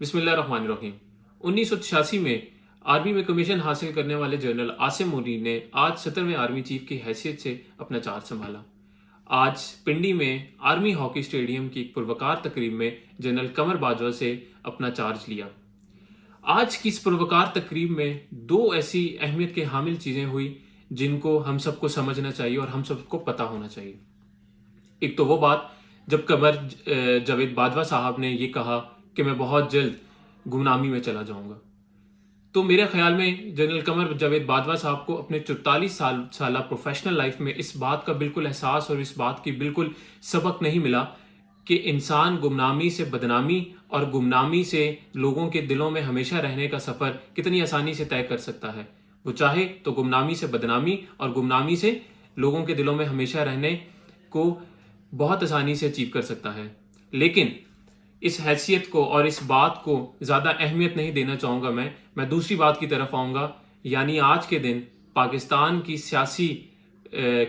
بسم اللہ الرحمن الرحیم 1986 میں آرمی میں کمیشن حاصل کرنے والے جنرل عاصم منیر نے آج 17ویں آرمی چیف کی حیثیت سے اپنا چارج سنبھالا۔ آج پنڈی میں آرمی ہاکی اسٹیڈیم کی ایک پروقار تقریب میں جنرل قمر باجوہ سے اپنا چارج لیا۔ آج کی اس پروقار تقریب میں دو ایسی اہمیت کے حامل چیزیں ہوئی جن کو ہم سب کو سمجھنا چاہیے اور ہم سب کو پتہ ہونا چاہیے۔ ایک تو وہ بات جب قمر جاوید باجوہ صاحب نے یہ کہا کہ میں بہت جلد گمنامی میں چلا جاؤں گا، تو میرے خیال میں جنرل قمر جاوید باجوہ صاحب کو اپنے 44 سالہ پروفیشنل لائف میں اس بات کا بالکل احساس اور اس بات کی بالکل سبق نہیں ملا کہ انسان گمنامی سے بدنامی اور گمنامی سے لوگوں کے دلوں میں ہمیشہ رہنے کا سفر کتنی آسانی سے طے کر سکتا ہے۔ وہ چاہے تو گمنامی سے بدنامی اور گمنامی سے لوگوں کے دلوں میں ہمیشہ رہنے کو بہت آسانی سے اچیو کر سکتا ہے، لیکن اس حیثیت کو اور اس بات کو زیادہ اہمیت نہیں دینا چاہوں گا۔ میں دوسری بات کی طرف آؤں گا، یعنی آج کے دن پاکستان کی سیاسی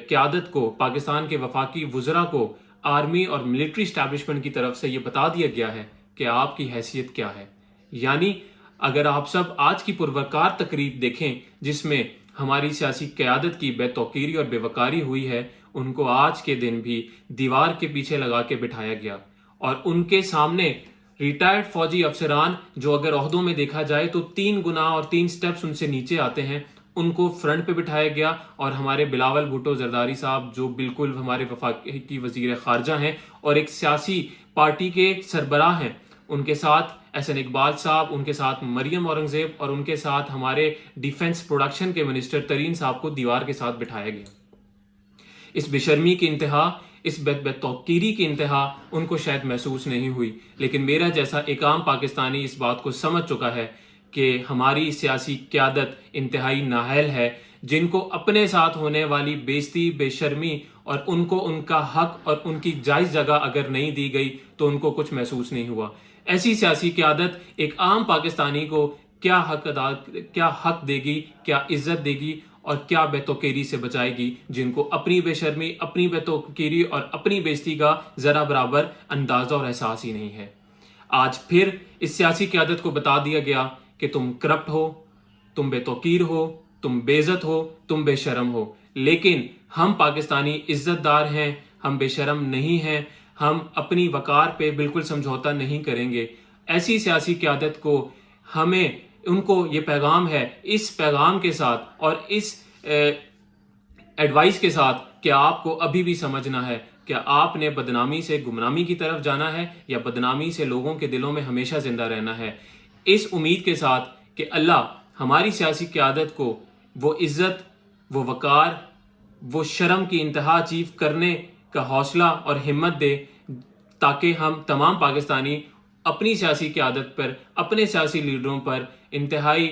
قیادت کو، پاکستان کے وفاقی وزراء کو آرمی اور ملٹری اسٹیبلشمنٹ کی طرف سے یہ بتا دیا گیا ہے کہ آپ کی حیثیت کیا ہے۔ یعنی اگر آپ سب آج کی پروقار تقریب دیکھیں جس میں ہماری سیاسی قیادت کی بے توقیری اور بے وقاری ہوئی ہے، ان کو آج کے دن بھی دیوار کے پیچھے لگا کے بٹھایا گیا اور ان کے سامنے ریٹائرڈ فوجی افسران جو اگر عہدوں میں دیکھا جائے تو 3 گنا اور 3 سٹیپس ان سے نیچے آتے ہیں، ان کو فرنٹ پہ بٹھایا گیا، اور ہمارے بلاول بھٹو زرداری صاحب جو بالکل ہمارے وفاقی وزیر خارجہ ہیں اور ایک سیاسی پارٹی کے سربراہ ہیں، ان کے ساتھ احسن اقبال صاحب، ان کے ساتھ مریم اورنگزیب اور ان کے ساتھ ہمارے ڈیفنس پروڈکشن کے منسٹر ترین صاحب کو دیوار کے ساتھ بٹھایا گیا۔ اس بے شرمی کی انتہا، اس بے توقیری کی انتہا ان کو شاید محسوس نہیں ہوئی، لیکن میرا جیسا ایک عام پاکستانی اس بات کو سمجھ چکا ہے کہ ہماری سیاسی قیادت انتہائی نااہل ہے، جن کو اپنے ساتھ ہونے والی بےعزتی، بے شرمی اور ان کو ان کا حق اور ان کی جائز جگہ اگر نہیں دی گئی تو ان کو کچھ محسوس نہیں ہوا۔ ایسی سیاسی قیادت ایک عام پاکستانی کو کیا حق دے گی، کیا عزت دے گی اور کیا بے توقیری سے بچائے گی، جن کو اپنی بے شرمی، اپنی بے توقیری اور اپنی بےعزتی کا ذرا برابر اندازہ اور احساس ہی نہیں ہے۔ آج پھر اس سیاسی قیادت کو بتا دیا گیا کہ تم کرپٹ ہو، تم بے توقیر ہو، تم بے عزت ہو، تم بے شرم ہو، لیکن ہم پاکستانی عزت دار ہیں، ہم بے شرم نہیں ہیں، ہم اپنی وقار پہ بالکل سمجھوتا نہیں کریں گے۔ ایسی سیاسی قیادت کو ہمیں، ان کو یہ پیغام ہے، اس پیغام کے ساتھ اور اس ایڈوائس کے ساتھ کہ آپ کو ابھی بھی سمجھنا ہے کہ آپ نے بدنامی سے گمنامی کی طرف جانا ہے یا بدنامی سے لوگوں کے دلوں میں ہمیشہ زندہ رہنا ہے، اس امید کے ساتھ کہ اللہ ہماری سیاسی قیادت کو وہ عزت، وہ وقار، وہ شرم کی انتہا اچیو کرنے کا حوصلہ اور ہمت دے، تاکہ ہم تمام پاکستانی اپنی سیاسی قیادت پر، اپنے سیاسی لیڈروں پر انتہائی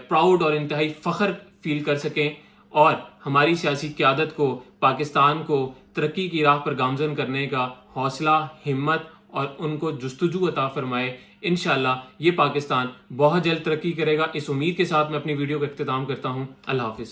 پراؤڈ اور انتہائی فخر فیل کر سکیں، اور ہماری سیاسی قیادت کو، پاکستان کو ترقی کی راہ پر گامزن کرنے کا حوصلہ، ہمت اور ان کو جستجو عطا فرمائے۔ انشاءاللہ یہ پاکستان بہت جلد ترقی کرے گا۔ اس امید کے ساتھ میں اپنی ویڈیو کا اختتام کرتا ہوں۔ اللہ حافظ۔